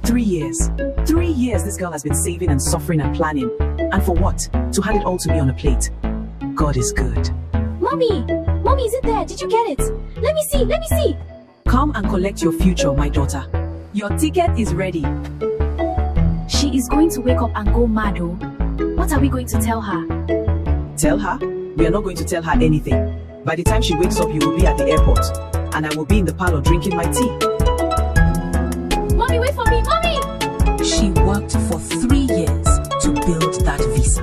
3 years. 3 years this girl has been saving and suffering and planning. And for what? To hand it all to me on a plate. God is good. Mommy! Mommy, is it there? Did you get it? Let me see, let me see! Come and collect your future, my daughter. Your ticket is ready. She is going to wake up and go mad, oh. What are we going to tell her? Tell her? We are not going to tell her anything. By the time she wakes up, you will be at the airport. And I will be in the parlour drinking my tea. Mommy, wait for me, Mommy! She worked for 3 years to build that visa.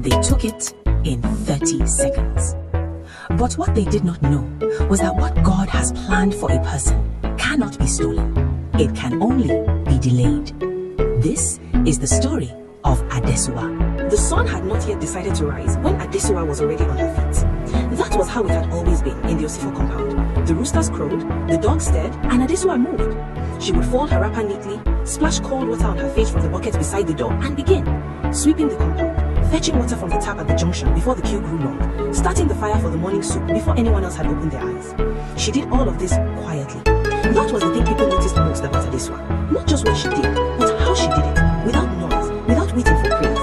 They took it in 30 seconds. But what they did not know was that what God has planned for a person cannot be stolen. It can only be delayed. This is the story of Adesua. The sun had not yet decided to rise when Adesua was already on her feet. That was how it had always been in the Osifo compound. The roosters crowed, the dogs stared, and Adesua moved. She would fold her wrapper neatly, splash cold water on her face from the bucket beside the door, and begin sweeping the compound, fetching water from the tap at the junction before the queue grew long, starting the fire for the morning soup before anyone else had opened their eyes. She did all of this quietly. That was the thing people noticed most about Adesua. Not just what she did, but how she did it, without noise, without waiting for praise.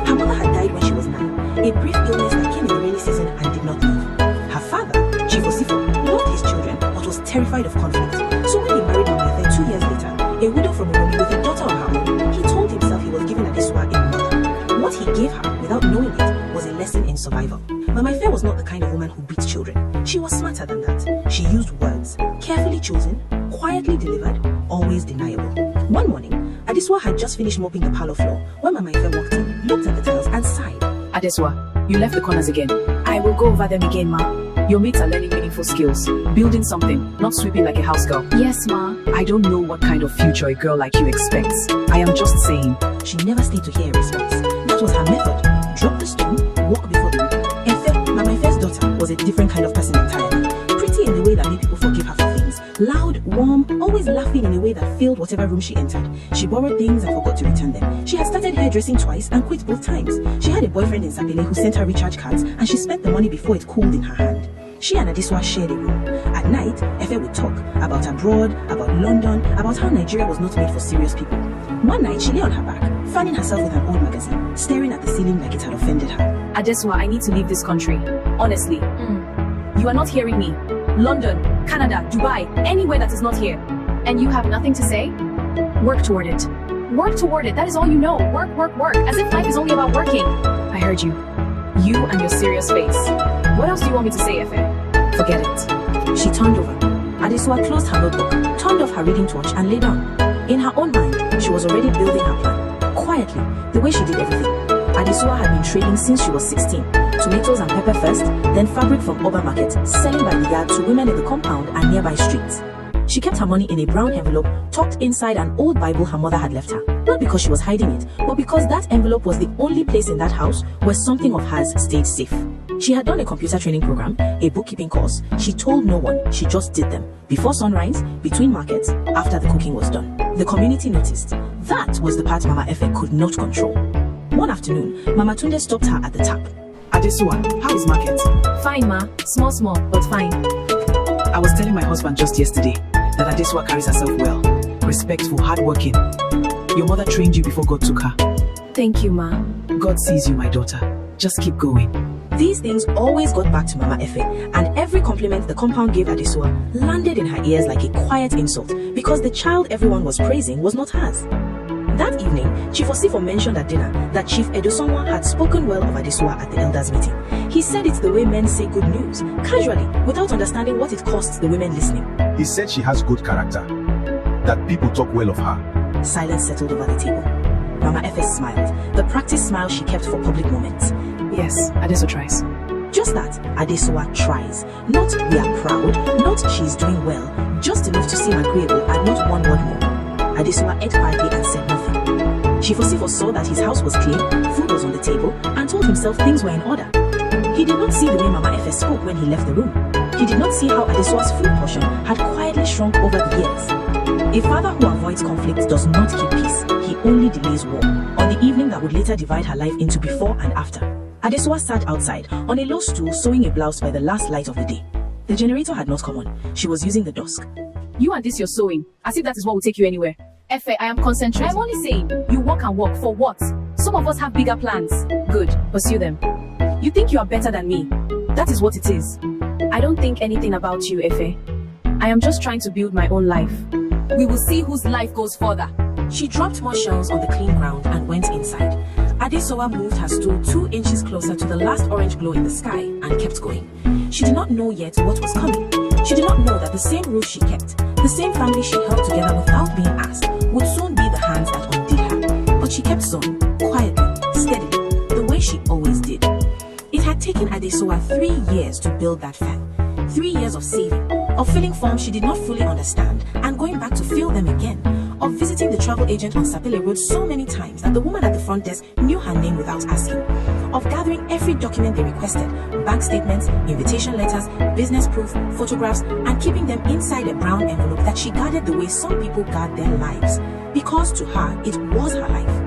Her mother had died when she was 9, a brief illness that came in the rainy season and did not leave. Her father, Chief Osifo, loved his children but was terrified of conflict. So when he married Mama Ife 2 years later, a widow from Uromi with a daughter of her own, he told himself he was giving Adesua a mother. What he gave her, without knowing it, was a lesson in survival. Mama Ife was not the kind of woman who beats children. She was smarter than that. She used words, carefully chosen, quietly delivered, always deniable. One morning, Adesua had just finished mopping the parlour floor when Mama Ife walked in, looked at the tiles and sighed. Adesua, you left the corners again. I will go over them again, ma. Your mates are learning meaningful skills. Building something, not sweeping like a house girl. Yes, ma. I don't know what kind of future a girl like you expects. I am just saying. She never stayed to hear a response. That was her method. Drop the stone, walk before the whip. In fact, Mama Ife's daughter was a different kind of person entirely. Pretty in the way that made people forgive her for things. Loud, warm, always laughing in a way that filled whatever room she entered. She borrowed things and forgot to return them. She had started hairdressing twice and quit both times. She had a boyfriend in Sapele who sent her recharge cards, and she spent the money before it cooled in her hand. She and Adesua shared a room. At night, Efe would talk about abroad, about London, about how Nigeria was not made for serious people. One night, she lay on her back, fanning herself with an old magazine, staring at the ceiling like it had offended her. Adesua, I need to leave this country. Honestly. You are not hearing me. London, Canada, Dubai, anywhere that is not here. And you have nothing to say? Work toward it. Work toward it, that is all you know. Work, work, work, as if life is only about working. I heard you. You and your serious face. What else do you want me to say, Efe? Forget it. She turned over. Adesua closed her notebook, turned off her reading torch and lay down. In her own mind, she was already building her plan. Quietly, the way she did everything. Adesua had been trading since she was 16. Tomatoes and pepper first, then fabric from Oba Market, selling by the yard to women in the compound and nearby streets. She kept her money in a brown envelope tucked inside an old Bible her mother had left her. Not because she was hiding it, but because that envelope was the only place in that house where something of hers stayed safe. She had done a computer training program, a bookkeeping course. She told no one, she just did them. Before sunrise, between markets, after the cooking was done. The community noticed. That was the part Mama Efe could not control. One afternoon, Mama Tunde stopped her at the tap. Adesua, how is market? Fine, ma. Small, but fine. I was telling my husband just yesterday that Adesua carries herself well, respectful, hardworking. Your mother trained you before God took her. Thank you, ma. God sees you, my daughter. Just keep going. These things always got back to Mama Efe, and every compliment the compound gave Adesua landed in her ears like a quiet insult, because the child everyone was praising was not hers. That evening, Chief Osifo mentioned at dinner that Chief Edosonwa had spoken well of Adesua at the elders' meeting. He said it's the way men say good news, casually, without understanding what it costs the women listening. He said she has good character, that people talk well of her. Silence settled over the table. Mama Efe smiled, the practice smile she kept for public moments. Yes, Adesua tries. Just that, Adesua tries. Not we are proud, not she's doing well, just enough to seem agreeable and not one word more. Adesua ate quietly and said nothing. Chief Osifo saw that his house was clean, food was on the table, and told himself things were in order. He did not see the way Mama Efe spoke when he left the room. He did not see how Adesua's food portion had quietly shrunk over the years. A father who avoids conflict does not keep peace, he only delays war. On the evening that would later divide her life into before and after, Adesua sat outside, on a low stool sewing a blouse by the last light of the day. The generator had not come on. She was using the dusk. You and this you're sewing, as if that is what will take you anywhere. Efe, I am concentrating. I'm only saying, you work and work for what? Some of us have bigger plans. Good, pursue them. You think you are better than me. That is what it is. I don't think anything about you, Efe. I am just trying to build my own life. We will see whose life goes further. She dropped more shells on the clean ground and went inside. Adesowa moved her stool 2 inches closer to the last orange glow in the sky and kept going. She did not know yet what was coming. She did not know that the same rules she kept, the same family she held together without being asked, would soon be the hands that undid her. But she kept sewing, quietly, steadily, the way she always did. It had taken Adesowa 3 years to build that fan. 3 years of saving, of filling forms she did not fully understand and going back to fill them again, of visiting the travel agent on Sapele Road so many times that the woman at the front desk knew her name without asking, of gathering every document they requested, bank statements, invitation letters, business proof, photographs, and keeping them inside a brown envelope that she guarded the way some people guard their lives, because to her, it was her life.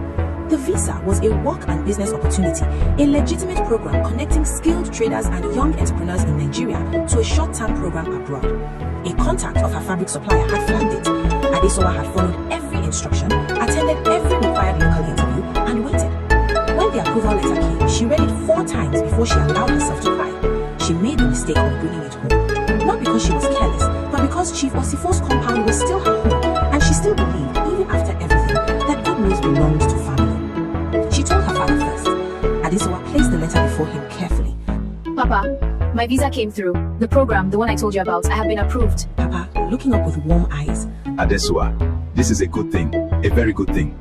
The visa was a work and business opportunity, a legitimate program connecting skilled traders and young entrepreneurs in Nigeria to a short-term program abroad. A contact of her fabric supplier had flagged it. Adesowa had followed every instruction, attended every required local interview, and waited. When the approval letter came, she read it 4 times before she allowed herself to cry. She made the mistake of bringing it home. Not because she was careless, but because Chief Osifo's compound was still her home, and she still believed, even after everything, that good news belonged to family. She told her father first. Adesowa placed the letter before him carefully. Papa, my visa came through. The program, the one I told you about, I have been approved. Papa, looking up with warm eyes. Adesowa, this is a good thing, a very good thing.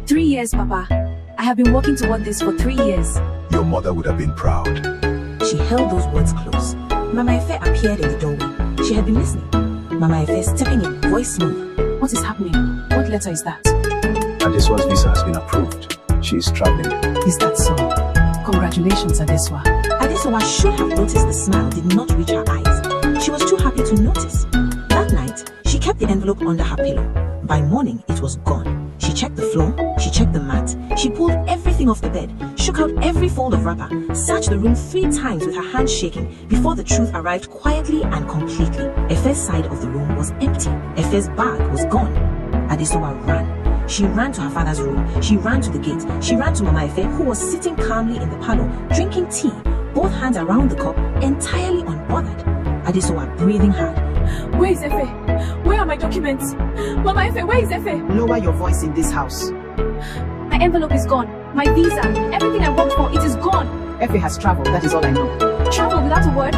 3 years, Papa. I have been working toward this for 3 years. Your mother would have been proud. She held those words close. Mama Efe appeared in the doorway. She had been listening. Mama Efe stepping in, voice smooth. What is happening? What letter is that? Adesowa's visa has been approved. She is traveling. Is that so? Congratulations, Adesowa. Adesowa should have noticed the smile did not reach her eyes. She was too happy to notice. That night, she kept the envelope under her pillow. By morning, it was gone. She checked the floor, she checked the mat, she pulled everything off the bed, shook out every fold of wrapper, searched the room 3 times with her hands shaking before the truth arrived quietly and completely. Efe's side of the room was empty. Efe's bag was gone. Adesowa ran. She ran to her father's room, she ran to the gate, she ran to Mama Efe, who was sitting calmly in the parlour, drinking tea, both hands around the cup, entirely unbothered. Adesowa breathing hard. Where is Efe? Where are my documents? Mama Efe, where is Efe? Lower your voice in this house. My envelope is gone. My visa, everything I worked for, it is gone. Efe has traveled, that is all I know. Travel without a word?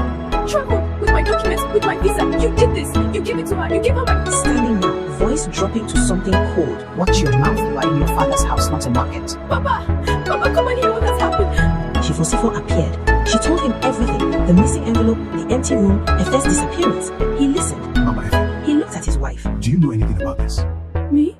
Travel with my documents, with my visa. You did this. You gave it to her. You gave her my... Standing now, voice dropping to something cold. Watch your mouth. You are in your father's house, not a market. Papa, come and hear what has happened. Chief Osifo appeared. She told him everything. The missing envelope, the empty room, Efe's disappearance. He listened. Mama Efe, He looked at his wife. do you know anything about this? Me?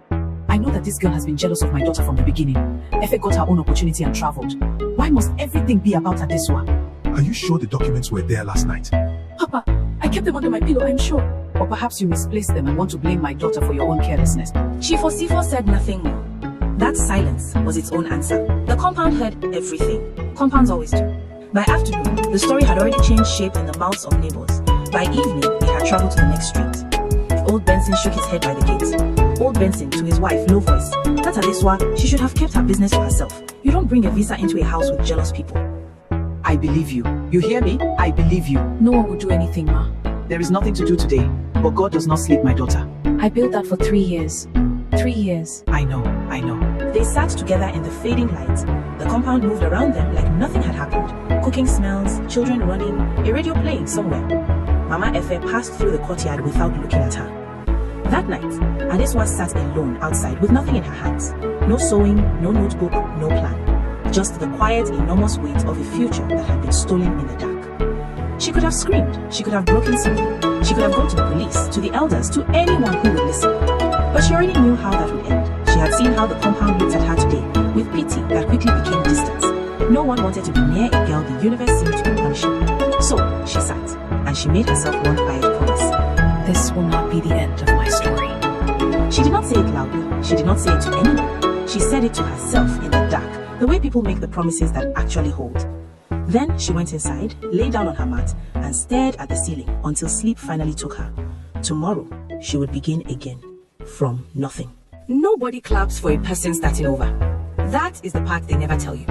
I know that this girl has been jealous of my daughter from the beginning. Efe got her own opportunity and traveled. Why must everything be about Adesowa? Are you sure the documents were there last night? Papa, I kept them under my pillow, I'm sure. Or perhaps you misplaced them and want to blame my daughter for your own carelessness. Chief Osifo said nothing more. That silence was its own answer. The compound heard everything. Compounds always do. By afternoon, the story had already changed shape in the mouths of neighbors. By evening, it had traveled to the next street. Old Benson shook his head by the gate. Old Benson, to his wife, low voice. That Adesowa, she should have kept her business for herself. You don't bring a visa into a house with jealous people. I believe you. You hear me? I believe you. No one would do anything, Ma. There is nothing to do today, but God does not sleep, my daughter. I built that for 3 years. 3 years. I know. They sat together in the fading light. The compound moved around them like nothing had happened. Cooking smells, children running, a radio playing somewhere. Mama Efe passed through the courtyard without looking at her. That night, Adesowa sat alone outside with nothing in her hands. No sewing, no notebook, no plan. Just the quiet, enormous weight of a future that had been stolen in the dark. She could have screamed, she could have broken something, she could have gone to the police, to the elders, to anyone who would listen. But she already knew how that would end. She had seen how the compound looked at her today, with pity that quickly became distance. No one wanted to be near a girl the universe seemed to be punishing. So she sat, and she made herself one quiet promise. This will not be the end of my story. She did not say it loudly, she did not say it to anyone. She said it to herself in the dark, the way people make the promises that actually hold. Then she went inside, lay down on her mat, and stared at the ceiling until sleep finally took her. Tomorrow, she would begin again, from nothing. Nobody claps for a person starting over. That is the part they never tell you.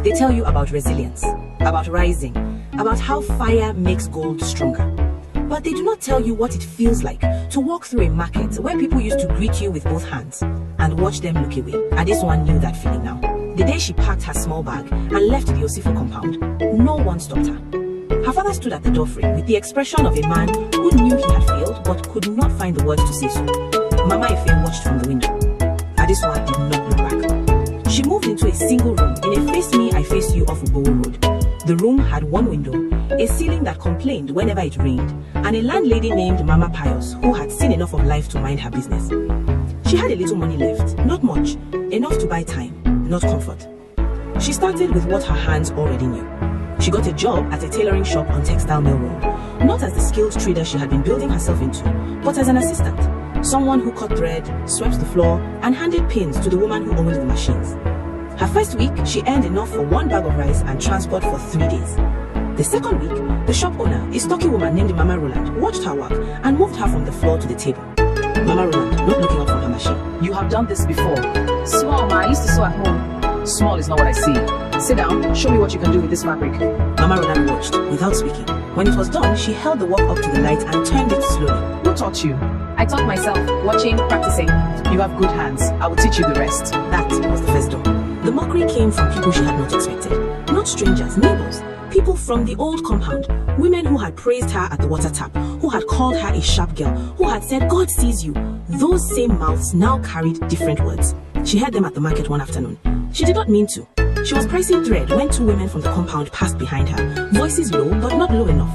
They tell you about resilience, about rising, about how fire makes gold stronger. But they do not tell you what it feels like to walk through a market where people used to greet you with both hands and watch them look away. Adesua knew that feeling now. The day she packed her small bag and left the Osifo compound, no one stopped her. Her father stood at the doorframe with the expression of a man who knew he had failed but could not find the words to say so. Mama Efe watched from the window. Adesua did not look back. She moved into a single room in a face me, I face you off Ubowo Road. The room had one window, a ceiling that complained whenever it rained, and a landlady named Mama Pius who had seen enough of life to mind her business. She had a little money left, not much, enough to buy time, not comfort. She started with what her hands already knew. She got a job at a tailoring shop on Textile Mill Road, not as the skilled trader she had been building herself into, but as an assistant, someone who cut thread, swept the floor, and handed pins to the woman who owned the machines. Her first week, she earned enough for 1 bag of rice and transport for 3 days. The second week, the shop owner, a stocky woman named Mama Roland, watched her work and moved her from the floor to the table. Mama Roland, not looking up from her machine. You have done this before. Small, ma. I used to sew at home. Small is not what I see. Sit down, show me what you can do with this fabric. Mama Roland watched, without speaking. When it was done, she held the work up to the light and turned it slowly. Who taught you? I taught myself, watching, practicing. You have good hands. I will teach you the rest. That was the first door. The mockery came from people she had not expected. Not strangers, neighbors. People from the old compound. Women who had praised her at the water tap, who had called her a sharp girl, who had said, God sees you. Those same mouths now carried different words. She heard them at the market one afternoon. She did not mean to. She was pricing thread when 2 women from the compound passed behind her, voices low but not low enough.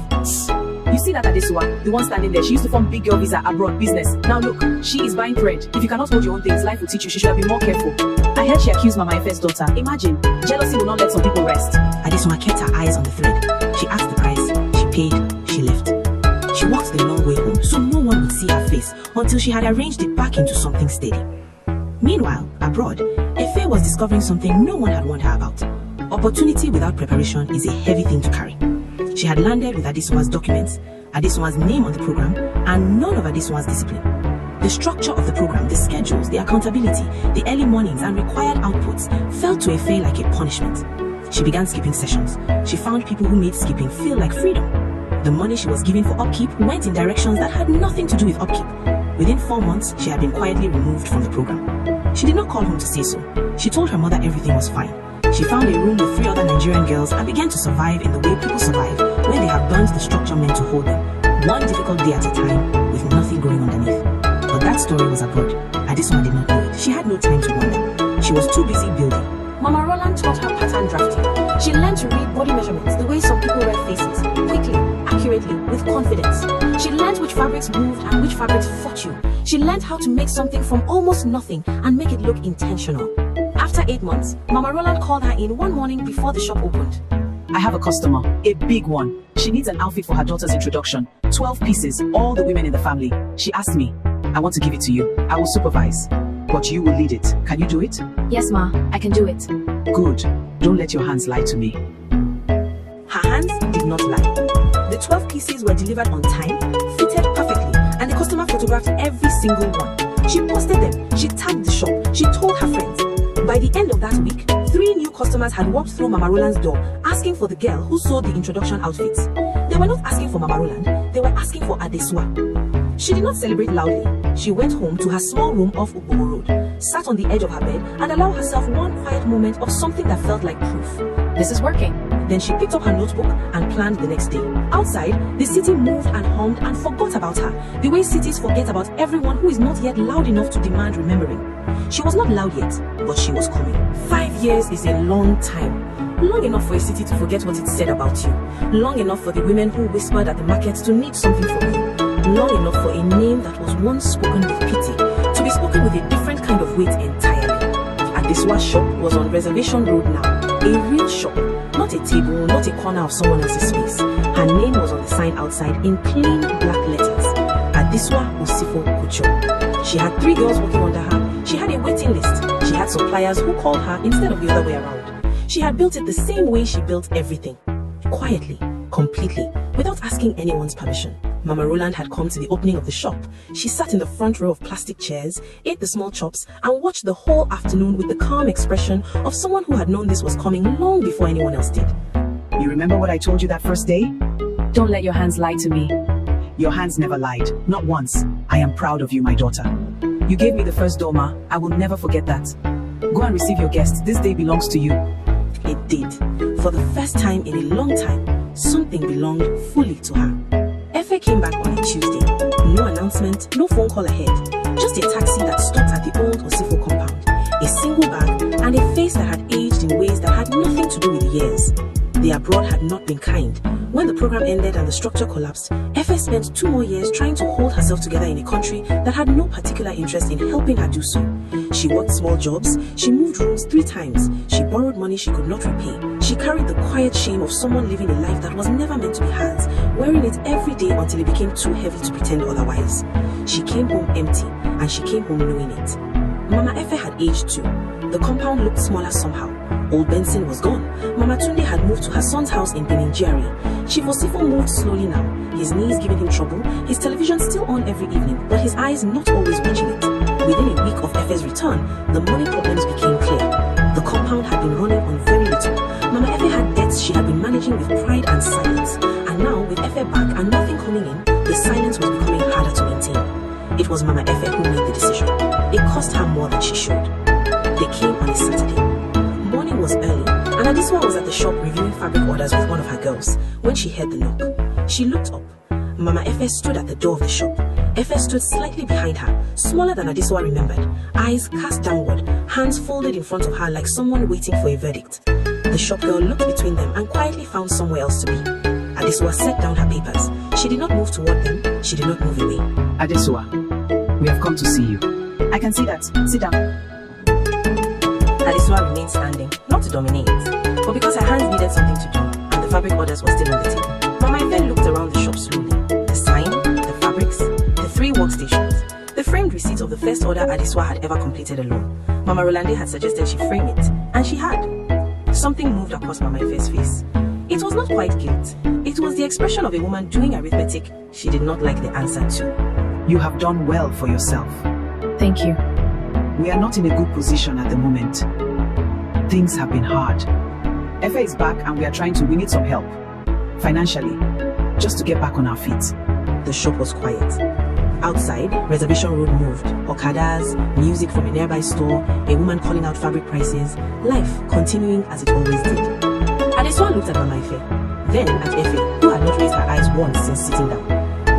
You see that Adesua, the one standing there, she used to form big girl visa abroad business. Now look, she is buying thread. If you cannot hold your own things, life will teach you. She should have been more careful. I heard she accused Mama Efe's daughter. Imagine, jealousy will not let some people rest. Adesua kept her eyes on the thread. She asked the price, she paid, she left. She walked the long way home so no one would see her face until she had arranged it back into something steady. Meanwhile, abroad, Efe was discovering something no one had warned her about. Opportunity without preparation is a heavy thing to carry. She had landed with Adesua's documents, Adesua's name on the program, and none of Adesua's discipline. The structure of the program, the schedules, the accountability, the early mornings and required outputs felt to Efe like a punishment. She began skipping sessions. She found people who made skipping feel like freedom. The money she was given for upkeep went in directions that had nothing to do with upkeep. Within 4 months, she had been quietly removed from the program. She did not call home to say so. She told her mother everything was fine. She found a room with 3 other Nigerian girls and began to survive in the way people survive when they have burnt the structure meant to hold them, one difficult day at a time with nothing growing underneath. But that story was abroad. Adesua did not know it. She had no time to wonder. She was too busy building. Mama Roland taught her pattern drafting. She learned to read body measurements the way some people read faces, quickly, accurately, with confidence. She learned which fabrics moved and which fabrics fought you. She learned how to make something from almost nothing and make it look intentional. After 8 months, Mama Roland called her in one morning before the shop opened. I have a customer, a big one. She needs an outfit for her daughter's introduction. 12 pieces, all the women in the family. She asked me, I want to give it to you. I will supervise, but you will lead it. Can you do it? Yes, ma, I can do it. Good. Don't let your hands lie to me. Her hands did not lie. The 12 pieces were delivered on time, fitted perfectly, and the customer photographed every single one. She posted them, she tagged the shop, she told her friends. By the end of that week, 3 new customers had walked through Mama Roland's door asking for the girl who sold the introduction outfits. They were not asking for Mama Roland, they were asking for Adesua. She did not celebrate loudly. She went home to her small room off Ubowo Road, sat on the edge of her bed and allowed herself one quiet moment of something that felt like proof. This is working. Then she picked up her notebook and planned the next day. Outside, the city moved and hummed and forgot about her, the way cities forget about everyone who is not yet loud enough to demand remembering. She was not loud yet, but she was coming. 5 years is a long time. Long enough for a city to forget what it said about you. Long enough for the women who whispered at the market to need something from you. Long enough for a name that was once spoken with pity to be spoken with a different kind of weight entirely. Adesua's shop was on Reservation Road now. A real shop, not a table, not a corner of someone else's space. Her name was on the sign outside in plain black letters. Adesua Osifo Kucho. She had 3 girls working under her. She had a waiting list. She had suppliers who called her instead of the other way around. She had built it the same way she built everything. Quietly, completely, without asking anyone's permission. Mama Roland had come to the opening of the shop. She sat in the front row of plastic chairs, ate the small chops, and watched the whole afternoon with the calm expression of someone who had known this was coming long before anyone else did. You remember what I told you that first day? Don't let your hands lie to me. Your hands never lied, not once. I am proud of you, my daughter. You gave me the first dough, Ma. I will never forget that. Go and receive your guests. This day belongs to you. It did. For the first time in a long time, something belonged fully to her. Efe came back on a Tuesday. No announcement, no phone call ahead. Just a taxi that stopped at the old Osifo compound. A single bag and a face that had aged in ways that had nothing to do with years. The abroad had not been kind. When the program ended and the structure collapsed, Efe spent 2 more years trying to hold herself together in a country that had no particular interest in helping her do so. She worked small jobs, she moved rooms 3 times, she borrowed money she could not repay. She carried the quiet shame of someone living a life that was never meant to be hers, wearing it every day until it became too heavy to pretend otherwise. She came home empty, and she came home knowing it. Mama Efe had aged too. The compound looked smaller somehow. Old Benson was gone. Mama Tunde had moved to her son's house in Beninjari. Chief Osifo moved slowly now, his knees giving him trouble, his television still on every evening, but his eyes not always watching it. Within a week of Efe's return, the money problems became clear. The compound had been running on very little. Mama Efe had debts she had been managing with pride and silence. And now, with Efe back and nothing coming in, the silence was becoming harder to maintain. It was Mama Efe who made the decision. It cost her more than she should. They came on a Saturday. Morning was early, and Adiswa was at the shop reviewing fabric orders with one of her girls when she heard the knock. She looked up. Mama Efe stood at the door of the shop. Efe stood slightly behind her, smaller than Adiswa remembered, eyes cast downward, hands folded in front of her like someone waiting for a verdict. The shop girl looked between them and quietly found somewhere else to be. Adiswa set down her papers. She did not move toward them. She did not move away. Adesua, we have come to see you. I can see that. Sit down. Adiswa remained standing, not to dominate, but because her hands needed something to do, and the fabric orders were still on the table. Mama Efe looked around the shop slowly. The sign, the fabrics, the 3 workstations, the framed receipt of the first order Adiswa had ever completed alone. Mama Rolande had suggested she frame it, and she had. Something moved across Mama Efe's face. It was not quite guilt. It was the expression of a woman doing arithmetic she did not like the answer to. You have done well for yourself. Thank you. We are not in a good position at the moment. Things have been hard. Efe is back and we need some help. Financially. Just to get back on our feet. The shop was quiet. Outside, Reservation Road moved. Okadas, music from a nearby store, a woman calling out fabric prices, life continuing as it always did. Adeswa looked at Mama Efe, then at Efe, who had not raised her eyes once since sitting down.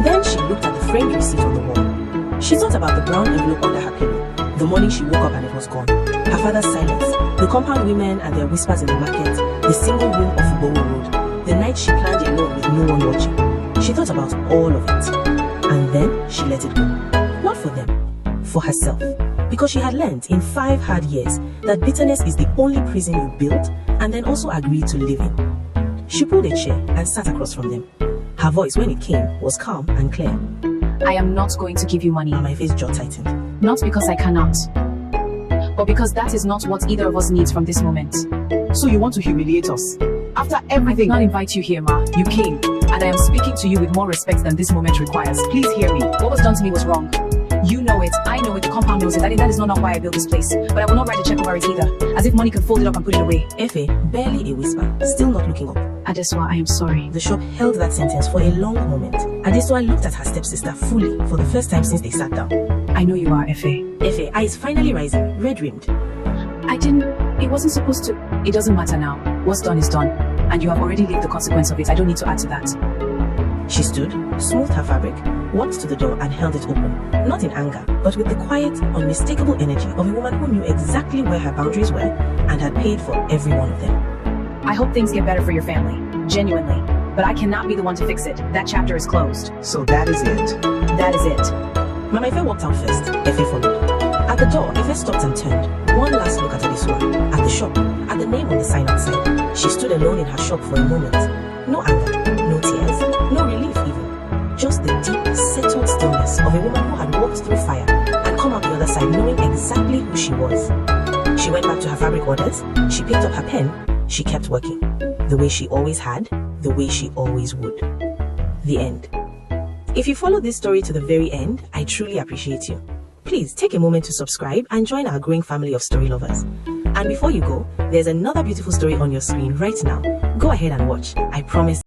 Then she looked at the framed receipt on the wall. She thought about the brown envelope under her pillow. The morning she woke up and it was gone. Her father's silence, the compound women and their whispers in the market, the single room off Ibowo Road, the night she planned alone with no one watching. She thought about all of it. And then she let it go. Not for them, for herself. Because she had learned in 5 hard years that bitterness is the only prison you build and then also agree to live in. She pulled a chair and sat across from them. Her voice, when it came, was calm and clear. I am not going to give you money. My face jaw tightened. Not because I cannot, but because that is not what either of us needs from this moment. So you want to humiliate us? After I did everything. not invite you here, Ma. You came, and I am speaking to you with more respect than this moment requires. Please hear me. What was done to me was wrong. You know it, I know it, the compound knows it. That is not why I built this place. But I will not write a check over it either. As if money could fold it up and put it away. Efe, barely a whisper, still not looking up. Adeswa, I am sorry. The shop held that sentence for a long moment. Adeswa looked at her stepsister fully for the first time since they sat down. I know you are, Efe. Efe, eyes finally rising, red-rimmed. It wasn't supposed to. It doesn't matter now. What's done is done. And you have already lived the consequence of it. I don't need to add to that. She stood, smoothed her fabric, walked to the door and held it open. Not in anger, but with the quiet, unmistakable energy of a woman who knew exactly where her boundaries were and had paid for every one of them. I hope things get better for your family. Genuinely. But I cannot be the one to fix it. That chapter is closed. So that is it. That is it. Mama Efe walked out first. Efe followed. At the door, Efe stopped and turned. One last look at Adesua, at the shop, at the name on the sign outside. She stood alone in her shop for a moment. No anger, no tears, no relief even. Just the deep, settled stillness of a woman who had walked through fire and come out the other side knowing exactly who she was. She went back to her fabric orders. She picked up her pen. She kept working. The way she always had, the way she always would. The end. If you followed this story to the very end, I truly appreciate you. Please take a moment to subscribe and join our growing family of story lovers. And before you go, there's another beautiful story on your screen right now. Go ahead and watch. I promise